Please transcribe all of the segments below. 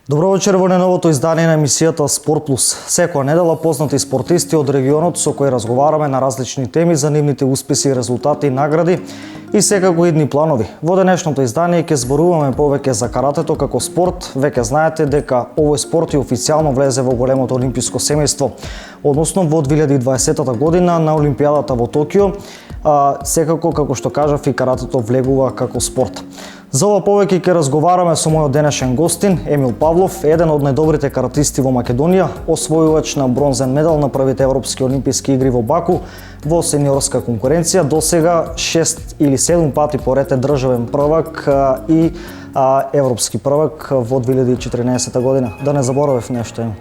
Добро вечер во најновото издание на емисијата Спорт Плюс. Секоја недела познати спортисти од регионот со кои разговараме на различни теми за нивните успеси, резултати, награди и секако идни планови. Во денешното издание ќе зборуваме повеќе за каратето како спорт. Веќе знаете дека овој спорт и официјално влезе во големото олимписко семејство, односно во 2020 година на Олимпијадата во Токио. Секако, како што кажав, и каратето влегува како спорт. За ова повеќе ќе разговараме со мојот денешен гостин, Емил Павлов, еден од најдобрите каратисти во Македонија, освојувач на бронзен медал на првите европски олимписки игри во Баку во сениорска конкуренција, досега 6 или 7 пати поред е државен првак и европски првак во 2014 година. Да не заборавев нешто, Емил.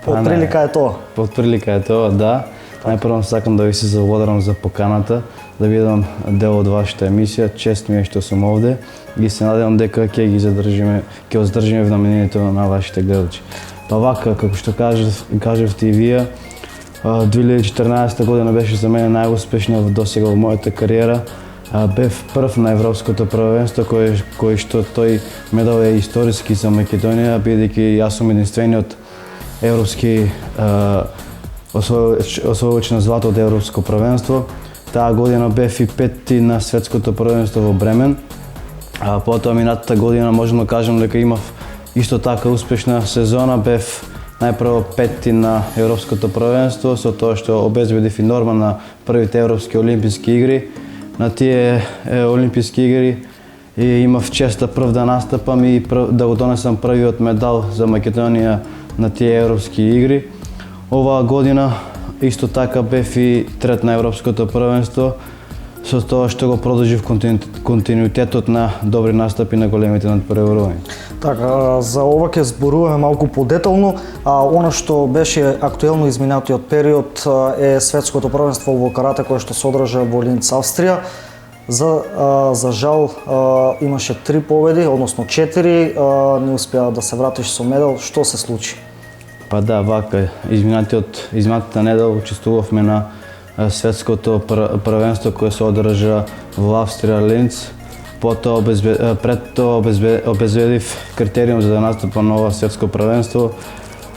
Од прилика е тоа. Од прилика е тоа, да. Најпрво сакам да ви се заблагодарам за поканата, да бидам дел од вашата емисија. Чест ми е што сум овде и се надевам дека ќе ги здржиме вниманието на вашите гледачи. Па вака, како што кажавте и вие, 2014 година беше за мене најуспешна досега во мојата кариера. Бев прв на европското првенство кој што тој медал е историски за Македонија, бидејќи јас сум единствениот европски освојувач на злато од европско првенство. Таа година бев и петти на светското првенство во Бремен. Потоа минатата година можам да кажам дека имав исто така успешна сезона. Бев најпрво петти на европското првенство, со тоа што обезбедив и норма на првите европски олимписки игри. На тие олимписки игри и имав честа прв да настапам и да го донесам првиот медал за Македонија на тие европски игри. Оваа година исто така бев и трет на европското првенство, со тоа што го продолжив континуитетот на добри настапи на големите надпреварувања. Така, за ова ќе зборуваме малку подетално, она што беше актуелно изминатиот период е светското првенство во карате кое што се одржа во Линц, Австрија. За жал имаше 3 победи, односно 4, не успеа да се вратиш со медал. Што се случи? Па да, вака, изминатата недела учествувавме на светското првенство кое се одржа во Австрија, Линц. Пред тоа обезбедив критериум за да настапам на ова светско првенство.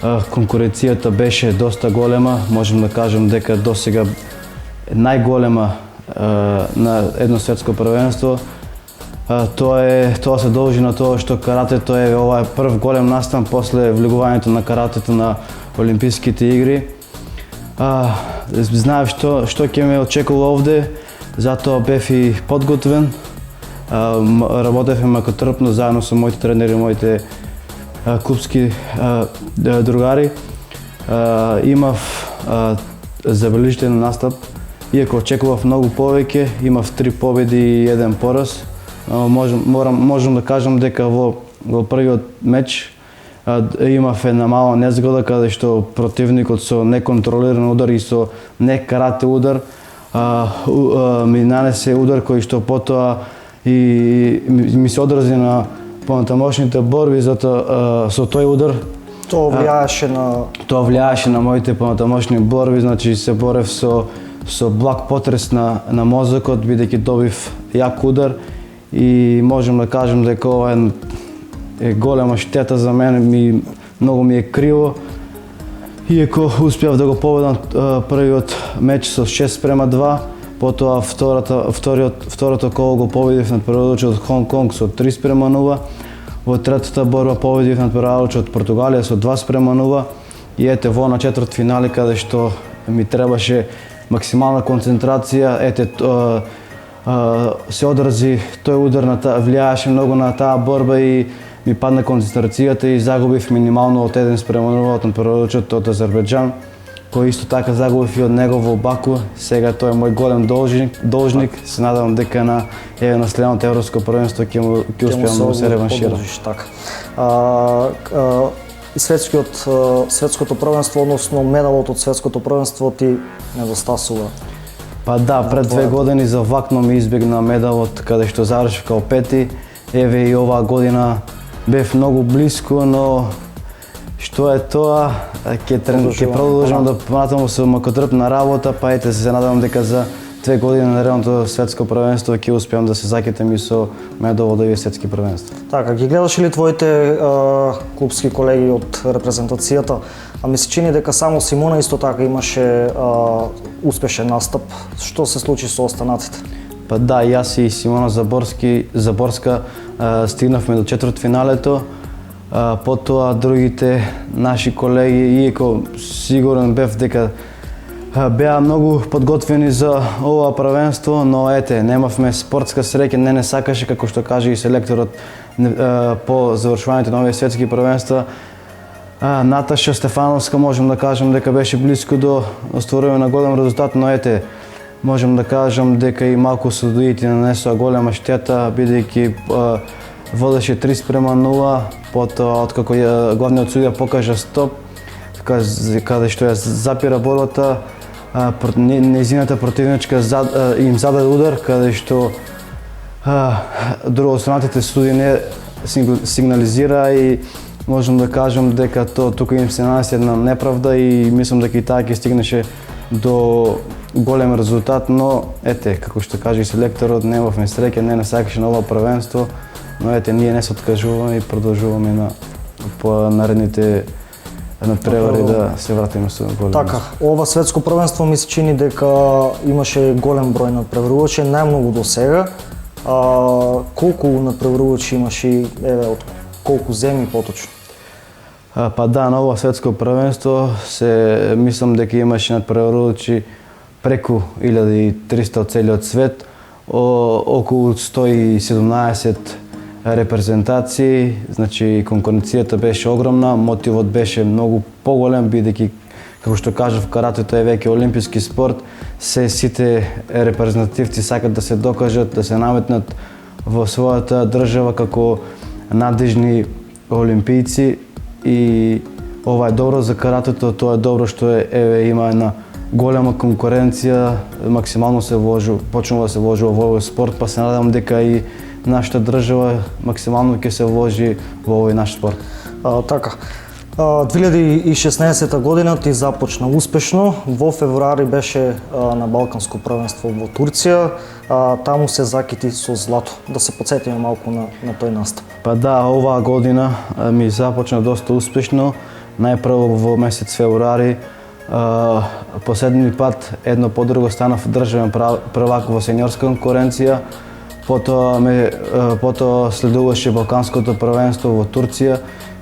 Конкуренцијата беше доста голема, можем да кажем дека досега најголема на едно светско првенство. Тоа се должи на тоа што каратето е ова прв голем настан после влегувањето на каратето на Олимписките игри. Знаев што ќе ме очекува овде, затоа бев и подготвен. Работевме макотрпно заедно со моите тренери, моите клубски другари. Имав забележителен настап, иако очекував многу повеќе, имав 3 победи и 1 пораз. Можам да кажам дека во првиот меч имав една мала незгода каде што противникот со неконтролиран удар и со некарате удар ми нанесе удар кој што потоа и ми се одрази на понатамошните борби, затоа со тој удар Тоа влијаеше на моите понатамошни борби, значи се борев со благ потрес на мозокот, бидејќи добив јак удар и можам да кажам дека ова е голема штета за мене, многу ми е криво. Иако успеав да го победам првиот меч со 6:2, потоа второто коло го победив над прводочот од Хонг Конг со 3:0. Во третата борба победив над прводочот од Португалија со 2:0 и ете во на четвртфинале каде што ми требаше максимална концентрација, се одрази тој удар, влијаеше многу на таа борба и ми падна концентрацијата и загубив минимално од 1:0 од прводочот од Азербејџан, кој исто така загубив и од него во Баку. Сега тој е мој голем должник. Се надевам дека на следното европско првенство ќе успеам да се реванширам. светското првенство, односно медалот од светското првенство ти недостасува. Па да, пред 2 години за вакно ми избегна медалот каде што завршив као пети. Еве и оваа година бев многу блиску, но што е тоа, ќе продолжам да понатаму со макотрпна работа, па ете се надевам дека за 2 години на наредното светско првенство ќе успеам да се закитам и со медал од овие светски првенства. Така, ги гледаше ли твоите клубски колеги од репрезентацијата? А ми се чини дека само Симона исто така имаше успешен настап. Што се случи со останатите? Па да, јас и Симона Заборска стигнавме до четвртфиналето. Потоа другите наши колеги, иако сигурен бев дека беа многу подготвени за ова првенство, но ете, немавме спортска среќа, не сакаше, како што каже и селекторот по завршувањето на овие светски првенства. Наташа Стефановска можем да кажем дека беше близко до остварување на голем резултат, но ете, можем да кажем дека и малку судиите нанесоа голема штета, бидејќи водеше 3:0, потоа откако главниот судија покажа стоп, каде што ја запира борбата, нејзината противничка им зададе удар, каде што другостранатите судии не сигнализира и можем да кажем дека тука им се нанесе една неправда и мислам дека и таа ќе стигнеше до голем резултат, но ете, како што каже и селекторот, немавме среќа, не сакаше на ова првенство, но ете, ние не се откажуваме и продолжуваме по наредните надпревари да се вратиме со голем. Така, ова светско првенство ми се чини дека имаше голем број надпреварувачи, најмногу до сега. Колку надпреварувачи имаше, еве, од колку земји поточно? Па да, на ова светско првенство мислам дека имаше надпреварувачи преку 1300 од целиот свет, околу 117 репрезентации, значи конкуренцијата беше огромна, мотивот беше многу поголем, бидејќи, како што кажав, каратето е веќе олимписки спорт, сите репрезентативци сакат да се докажат, да се наметнат во својата држава како надежни олимпијци и ова е добро за каратето, тоа е добро што има една голема конкуренција, максимално се почнува да се вложува во овој спорт, па се надевам дека и нашата држава максимално ќе се вложи во овој наш спорт. Така, 2016 година ти започна успешно. Во февруари беше на Балканско првенство во Турција. Таму се закити со злато. Да се потсетиме малку на тој настап. Па да, оваа година ми започна доста успешно. Најпрво во месец февруари последни пат едно по друго станав државен првак во сениорска конкуренција. Потоа следуваше Балканското првенство во Турција,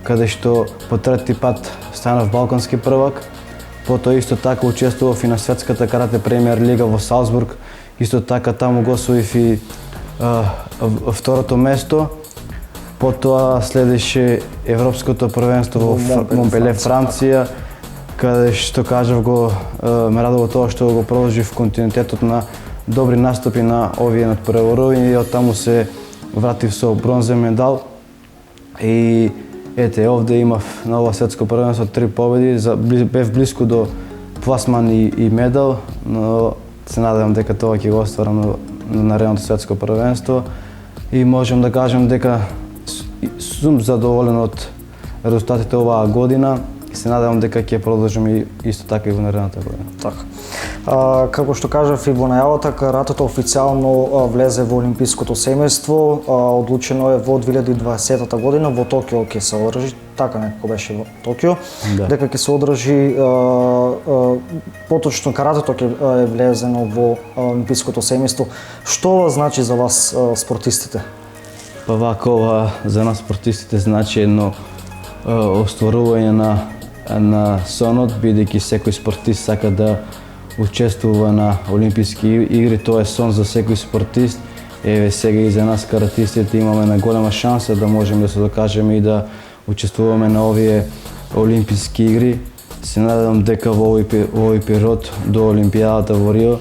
каде што по трети пат станав балкански првак. Потоа исто така учествував и на светската карате премиер лига во Салцбург. Исто така таму го освоив и второто место. Потоа следеше Европското првенство во Монпеле, Франција, каде што кажав ме радува тоа што го продолжив континуитетот на добри настапи на овие надпреварувања и од таму се вратив со бронзен медал. И ете, овде имав на ова светско првенство 3 победи, бев блиску до пласман и медал, но се надевам дека тоа ќе го остварам на наредното светско првенство и можем да кажем дека сум задоволен од резултатите оваа година и се надевам дека ќе продолжим и исто така и во наредната година. Така. Како што кажав и во најавата, каратето официјално влезе во олимпиското семејство, одлучено е во 2020 година во Токио ќе се одржи, така некако беше во Токио, дека ќе се одржи поточно каратето ќе е влезено во олимпиското семејство. Што значи за вас спортистите? Па вака ова за нас спортистите значи едно остварување на сонот, бидејќи секој спортист сака да учествува на олимписки игри, тоа е сон за секој спортист. Еве сега и за нас каратистите имаме една голема шанса да можеме да се докажеме и да учествуваме на овие олимписки игри. Се надевам дека во овој период до Олимпијадата во Рио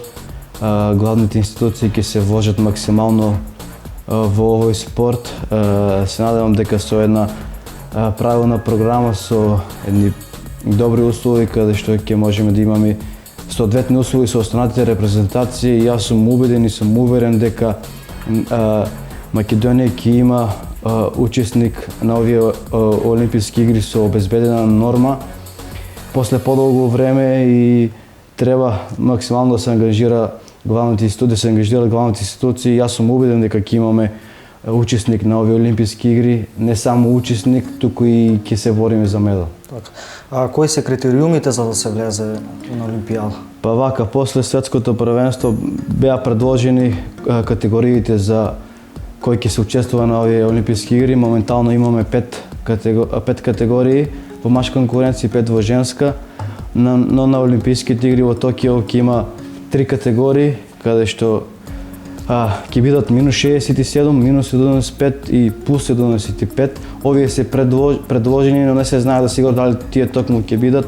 главните институции ќе се вложат максимално во овој спорт. Се надевам дека со една правилна програма со едни добри услови каде што ќе можеме да имаме соодветни услови со останатите репрезентации. Јас сум убеден и сум уверен дека Македонија ќе има учесник на овие Олимписки игри со обезбедена норма после подолго време и треба максимално да се ангажира главните институции. Јас сум убеден дека ќе имаме учесник на овие Олимписки игри, не само учесник, туку и ќе се бориме за медал. Така. А кои се критериумите за да се влезе на Олимпијада? Па вака, после светското првенство беа предложени категориите за кои ќе се учествува на овие Олимписки игри. Моментално имаме 5 категории во машка конкуренција и 5 во женска, но на Олимписките игри во Токио ќе има 3 категории, каде што ќе бидат минус 67, минус 75 и плюс 75. Овие се предложени, но не се знае да сигурно дали тие токму ќе бидат.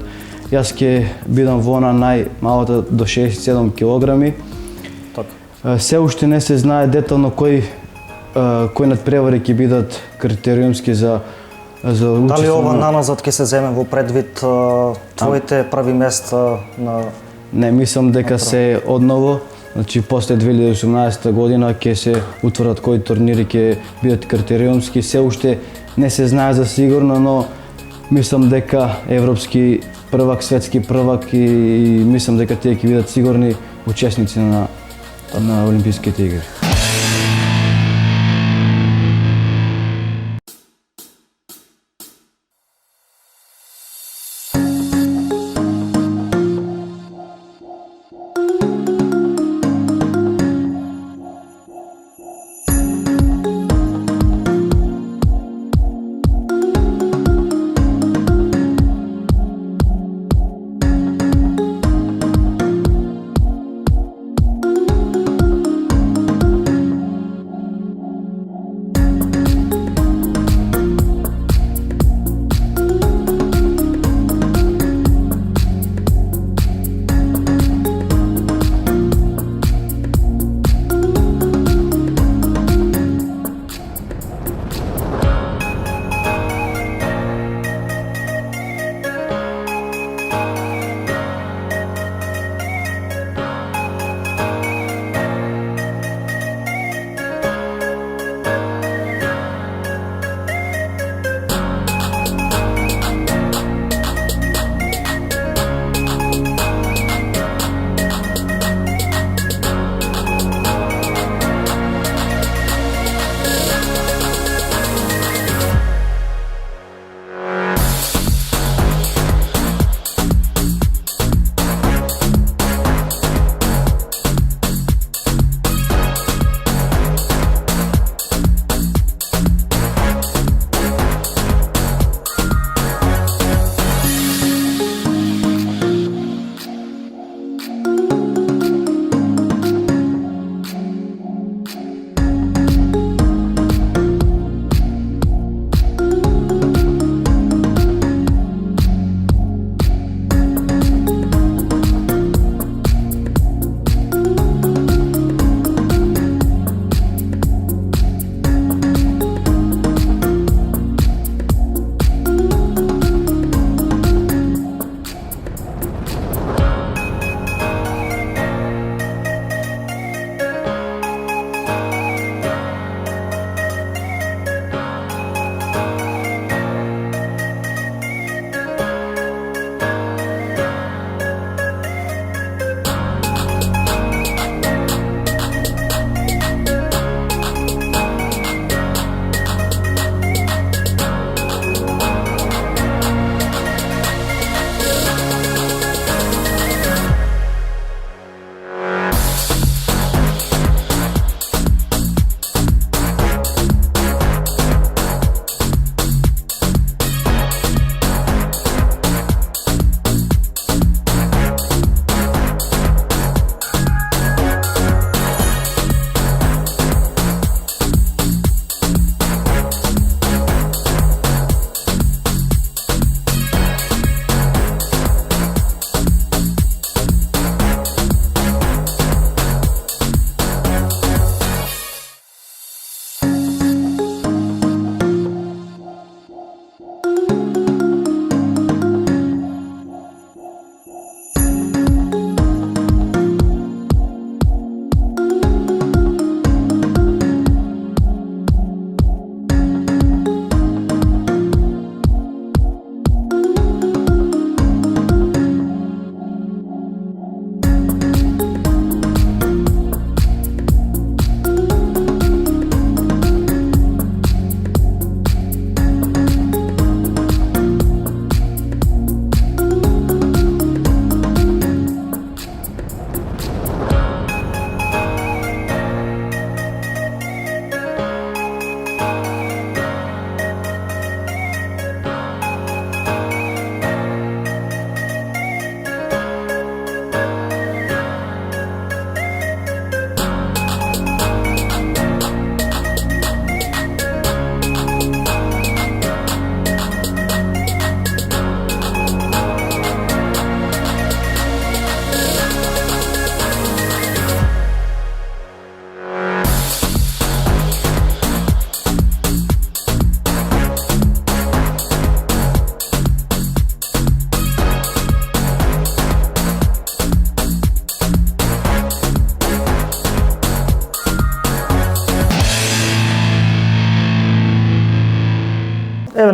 Јас ќе бидам во она најмалата до 67 килограми. Така. Се уште не се знае детално кои надпревари ќе бидат критериумски за учество. Дали ова наназад ќе се земе во предвид твоите прави места на... Не, мислам дека се одново. Значи, после 2018 година ќе се утврдат кои турнири ќе бидат критериумски. Се уште не се знае за сигурно, но мислам дека европски првак, светски првак и мислам дека тие ќе бидат сигурни учесници на Олимписките игри.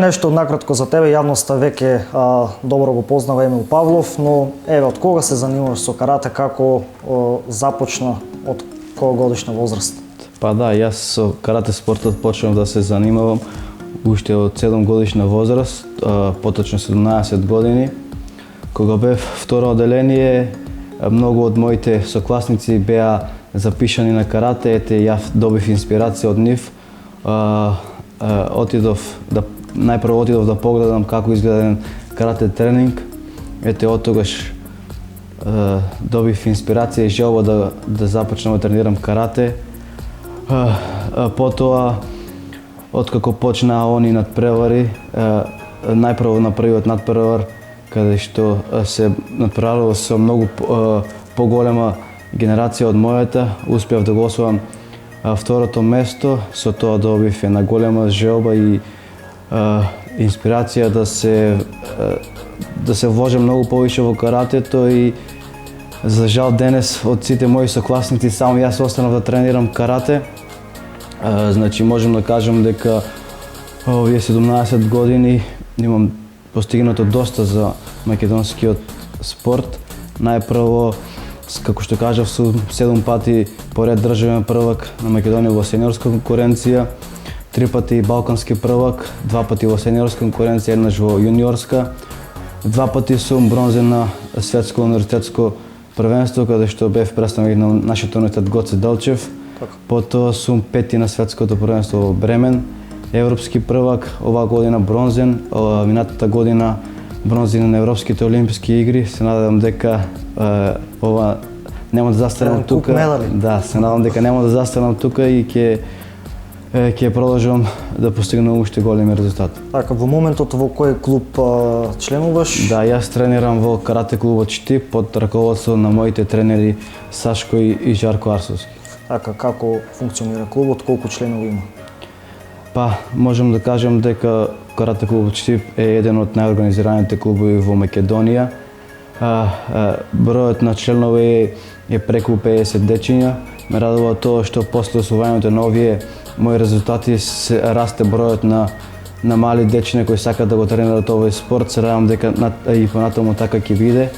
нешто накратко за тебе, јавноста веќе добро го познава Емил Павлов, но еве од кога се занимаваш со карате, како започна, од која годишна возраст? Па да, јас со карате спортот почнав да се занимавам уште од 7 годишна возраст, поточно 17 години. Кога бев второ оделение, многу од моите сокласници беа запишани на карате, ете ја добив инспирација од нив. Најпрво отидов да погледам како изгледа еден карате тренинг. Ете од тогаш добив инспирација и желба да започнам да тренирам карате. Потоа, откако почнаа они надпревари, најпрво на првиот надпревар, каде што се надпреварував со многу поголема генерација од мојата, успеав да го освојам второто место, со тоа добив една голема желба и инспирација да се вложам многу повише во каратето и за жал денес од сите мои сокласници само јас останав да тренирам карате. Значи можам да кажам дека овие 17 години имам постигнато доста за македонскиот спорт. Најпрво, како што кажав, сум 7 пати поред државен првак на Македонија во сениорска конкуренција, 3 пати балкански првак, 2 пати во сениорска конкуренција, еднаш во јуниорска. 2 пати сум бронзен на светско универзитетско првенство, каде што бев представник на нашиот универзитет Гоце Делчев. Потоа сум 5ти на светското првенство во Бремен, европски првак, оваа година бронзен, минатата година бронзен на европските олимписки игри. Се надевам дека ова нема да застанам тука. Да, се надевам дека нема да застанам тука и ќе продолжам да постигнам уште големи резултати. Така, во моментот во кој клуб членуваш? Да, јас тренирам во карате клубот Штип под раководство на моите тренери Сашко и Жарко Арсовски. Така, како функционира клубот, колку членови има? Па, можам да кажам дека карате клубот Штип е еден од најорганизираните клубови во Македонија. Бројот на членови е преку 50 дечиња. Ме радува тоа што после освојањето на овие мои резултати се расте бројот на мали дечиња кои сакаат да го тренираат овој спорт. Се радувам дека и понатаму така ќе биде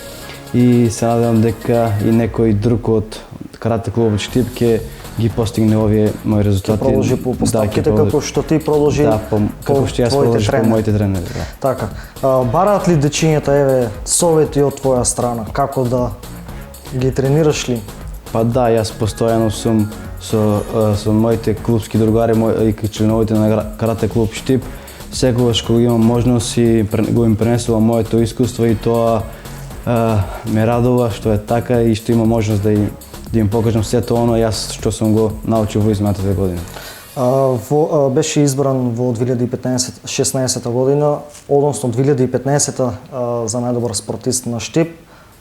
и се надевам дека и некој друг од карате клубот Штип ќе ги постигне овие мои резултати. Ќе продолжи по постапките како што ти продолжи како што јас продолжи по моите тренери. Да. Така, бараат ли дечињата еве совети од твоја страна како да ги тренираш ли? Па да, јас постојано сум со моите клубски другари и членовите на карате клуб Штип. Секогаш кога имам можност и го им пренесувам моето искуство и тоа ме радува што е така и што има можност да им покажам сето оно јас што сум го научил во изминатите години. Беше избран во 2016 година, односно 2015 за најдобар спортист на Штип.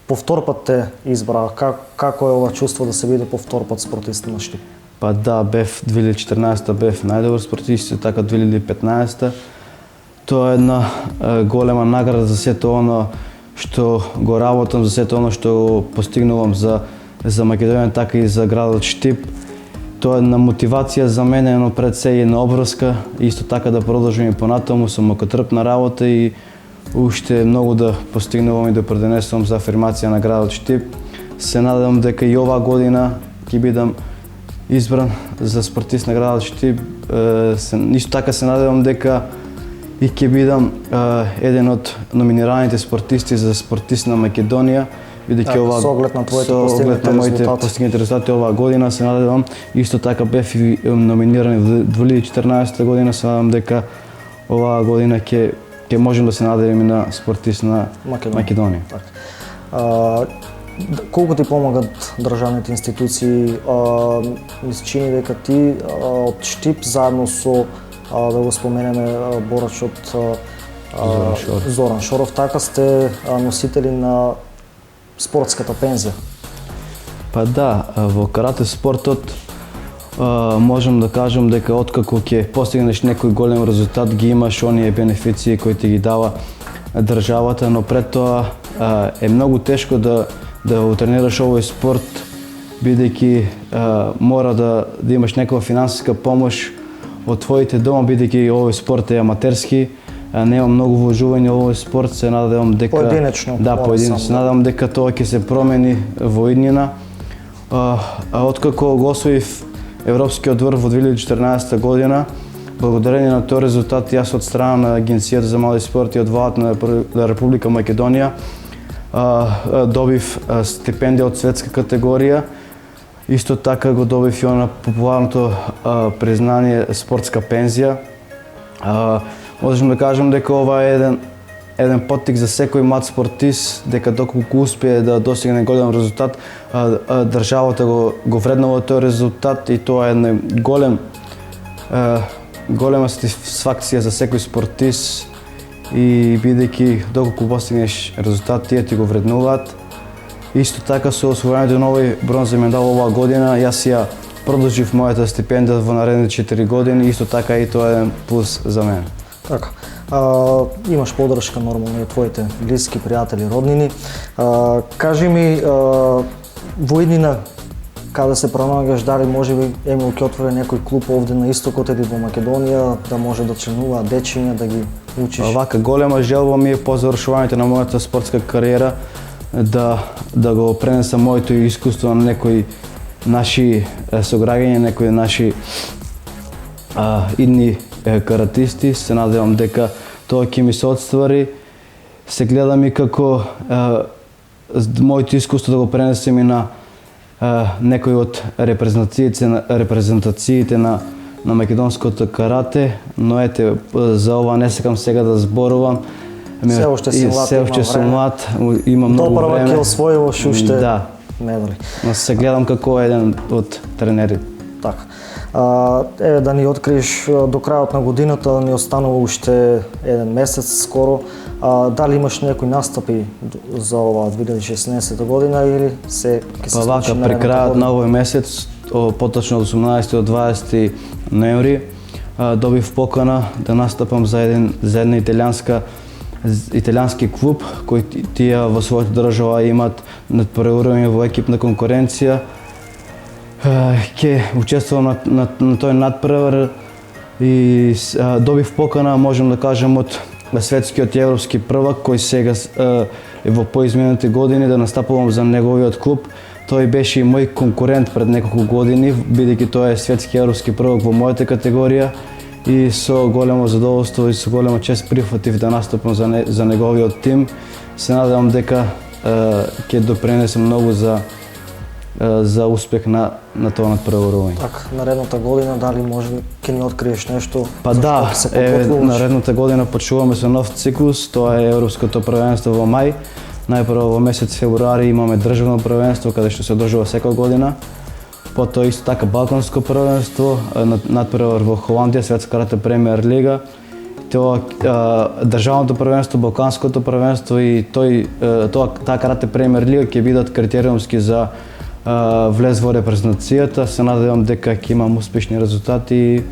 По втор пат те избра. Како е ова чувство да се биде по втор пат спортист на Штип? Па да, бев 2014 бев најдобар спортист, така 2015 тоа е една голема награда за сето оно што го работам, за сето оно што го постигнувам за Македонија, така и за градот Штип. Тоа е една мотивација за мене, но пред се и една обврска, исто така да продолжим и понатаму со мокотрпна работа и уште многу да постигнувам и да предонесувам за афирмација на градот Штип. Се надевам дека и оваа година ќе бидам избран за спортист на градот Штип. Исто така се надевам дека и ќе бидам еден од номинираните спортисти за спортист на Македонија. Со оглед на твоите постигнати резултати оваа година, се надевам, исто така бев и номиниран во 2014 година, се надевам дека оваа година ќе можем да се надевим и на спортист на Македонија. Колку ти помагат државните институции? Ми се чини дека ти од Штип заедно со, да го споменеме, борачот Зоран Шоров, така сте носители на спортската пензија. Па да, во карате спортот можам да кажам дека откако ќе постигнеш некој голем резултат, ги имаш оние бенефиции кои ти ги дава државата, но пред тоа е многу тешко да утренираш овој спорт, бидејќи мора да имаш некоја финансиска помош од твоите дома, бидејќи овој спорт е аматерски. нема многу вложување во овој спорт, се надевам дека Поединечно, да, мора поединечно. само Се надевам дека тоа ќе се промени во иднина. Откако го освоив Европскиот врв во 2014 година, благодарение на тој резултат, јас од страна на Агенцијата за млади спорт и од владата на Република Македонија добив стипендија од светска категорија. Исто така го добив и на популарното признание спортска пензија. Можам да кажам дека ова е еден поттик за секој млад спортист, дека доколку успее да достигне голем резултат, државата го вреднува тој резултат и тоа е голема сатисфакција за секој спортист и бидејќи доколку постигнеш резултат, тие ти го вреднуваат. Исто така со освојањето на овој бронзен медал оваа година, јас ја продолжив мојата стипендија во наредните 4 години, исто така и тоа е еден плюс за мене. Така. Имаш поддршка нормално и од твоите блиски, пријатели, роднини. Кажи ми, во иднина, каде се пронаѓаш, дали можеби Емил ќе отвори некој клуб овде на истокот или во Македонија, да може да членуваат дечиња, да ги учиш? Вака голема желба ми е по завршувањето на мојата спортска кариера да го пренесам моето искуство на некои наши сограѓања, некои наши идни каратисти. Се надевам дека тоа ќе ми се отствари. Се гледам и како моето искуство да го пренесем и на некои од репрезентациите на македонското карате, но ете, за ова не сакам сега да зборувам. Се уште сум млад, има многу време. Допрва ќе освојуваш уште медали. Но се гледам како еден од тренерите. Така. Еве да ни откриеш до крајот на годината, ни останува уште еден месец скоро. Дали имаш некои настапи за ова 2016 година или се ќе се случи при крајот на овој месец, поточно од 18 до 20 ноември, добив покана да настапам за една италијански клуб кој тие во својата држава имаат надпреварување во екипна конкуренција. Ќе учествувам на тој надпревар и добив покана, можам да кажам, од светскиот и европски првак кој сега е во поизминатите години да настапувам за неговиот клуб. Тој беше и мој конкурент пред неколку години, бидејќи тој е светски европски првак во мојата категорија и со големо задоволство и со голема чест прифатив да настапам за неговиот тим. Се надевам дека ќе допренесам многу за успех на тоа надпреварување. Така, наредната година дали може ќе ни откриеш нешто? Па да, наредната година почнуваме со нов циклус, тоа е Европското првенство во мај. Најпрво во месец февруари имаме државно првенство каде што се одржува секоја година. Потоа исто така Балканско првенство, надпревар во Холандија, Светска карате премиер лига. Тоа државното првенство, Балканското првенство и таа карате премиер лига ќе бидат критериумски за влез во репрезентацијата. Се надевам дека ќе имам успешни резултати и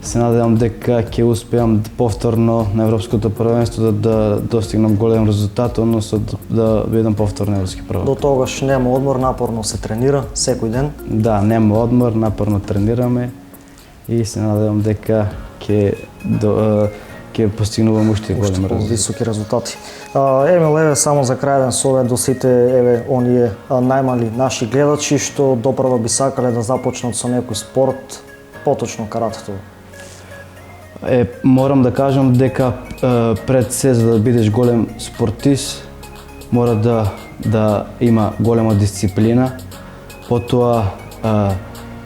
се надевам дека ќе успеам повторно на Европското првенство да достигнам голем резултат, односно да бидам повторно европски првак. До тогаш нема одмор, напорно се тренира секој ден? Да, нема одмор, напорно тренираме и се надевам дека ќе постигнувам уште голем резултат. Високи резултати. Емил, еве само за крај еден совет до сите оние најмали наши гледачи што допрва би сакале да започнат со некој спорт, поточно каратето. Морам да кажам дека пред се за да бидеш голем спортист мора да има голема дисциплина, потоа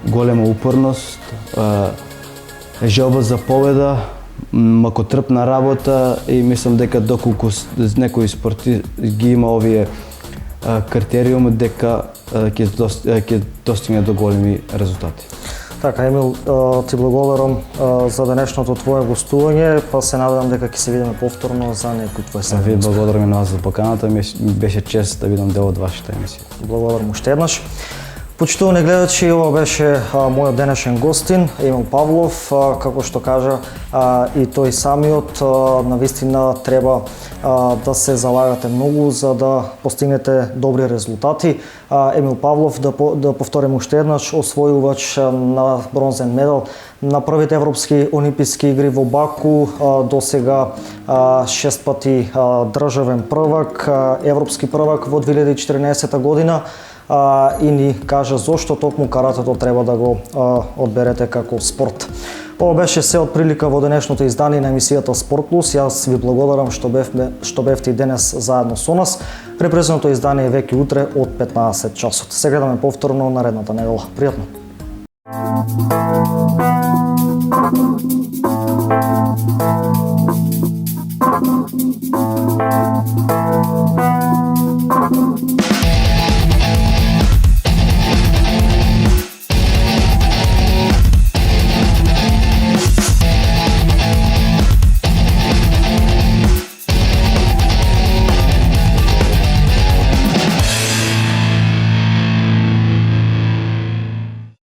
голема упорност, желба за победа, макотрпна работа и мислам дека доколку некој спортист ги има овие критериуми, дека ќе достигне до големи резултати. Така, Емил, ти благодарам за денешното твое гостување, па се надевам дека ќе се видиме повторно за некој твој сад. Ви благодарам и на вас за поканата, ми беше чест да бидам дел од вашата емисија. Благодарам уште еднаш. Почитувани гледачи, ова беше мојот денешен гостин, Емил Павлов, како што кажа и тој самиот, навистина треба да се залагате многу за да постигнете добри резултати. Емил Павлов, да повторим уште еднаш, освојувач на бронзен медал на првите европски олимписки игри во Баку, до сега 6 пати државен првак, европски првак во 2014 година, и ни кажа зошто токму каратето треба да го одберете како спорт. Ова беше се од прилика во денешното издание на емисијата Спорт Плюс. Јас ви благодарам што бевте и денес заедно со нас. Репрезентното издание е веќе утре од 15 часот. Се гледаме повторно наредната недела. Пријатно.